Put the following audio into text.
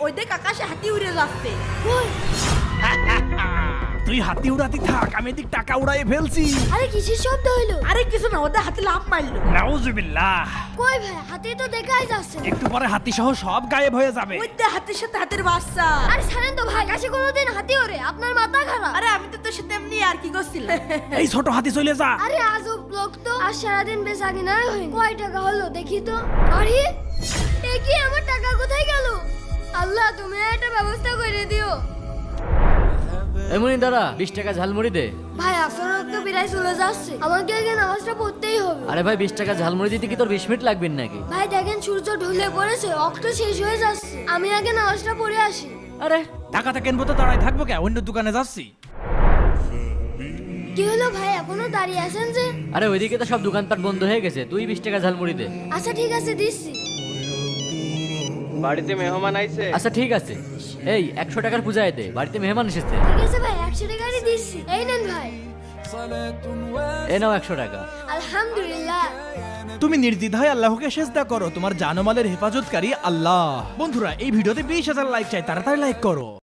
ওই দেখ আকাশে হাতি উড়ে যাচ্ছে। তুই হাতি উড়াতি থাক, আমি এদিক টাকা উড়াই ফেলছি। আরে কিসের শব্দ হলো? আরে কিছু না, ওদের হাতি লাফ মারলো। নাউজুবিল্লাহ। কই ভাই, হাতি তো দেখাই যাচ্ছে না। একটু পরে হাতি সহ সব গায়েব হয়ে যাবে। ওই দেখ হাতির সাথে হাতির বাচ্চা। আরে ছাড়েন তো ভাই, আকাশে কোনোদিন হাতি ওড়ে? আপনার মাথা খারাপ। আরে আমি তো তোর সাথে এমনি আর কি করছিলাম। এই ছোট হাতি চলে যা। আরে আজব লোক তো, আর সারাদিন বেচা কিনাই হয়নি। কয় টাকা হলো দেখি তো। আরে এ কি, আমার টাকা কোথায় গেল? আল্লাহ তুমি একটা ব্যবস্থা করে দিও। এমনি দাঁড়া, 20 টাকা ঝালমুড়ি দে। ভাই আসলে তো বিরাই চলে যাচ্ছে, আমাকে আগে নামাজটা পড়তেই হবে। আরে ভাই 20 টাকা ঝালমুড়ি দিতে কি তোর 20 মিনিট লাগবে নাকি? ভাই দেখেন সূর্য ঢলে পড়েছে, অক্ট শেষ হয়ে যাচ্ছে, আমি আগে নামাজটা পড়ে আসি। আরে টাকাটা কিনবো তো দাঁড়াই থাকবো কে, অন্য দোকানে যাচ্ছি। কি হলো ভাই, এখনো দাঁড়িয়ে আছেন যে? আরে ওইদিকে তো সব দোকানপাট বন্ধ হয়ে গেছে, তুই 20 টাকা ঝালমুড়ি দে। আচ্ছা ঠিক আছে, দিচ্ছি। বাড়িতে মেহমান আইছে। আচ্ছা ঠিক আছে, এই 100 টাকার পূজায় দে, বাড়িতে মেহমান এসেছে। ঠিক আছে ভাই, 100 টাকারই দিচ্ছি, এই নেন ভাই। এ নাও 100 টাকা। আলহামদুলিল্লাহ। তুমি নির্দ্বিধায় আল্লাহকে সেজদা করো, তোমার জানমালের হেফাজতকারী আল্লাহ। বন্ধুরা এই ভিডিওতে 20,000 লাইক চাই, তাড়াতাড়ি লাইক করো।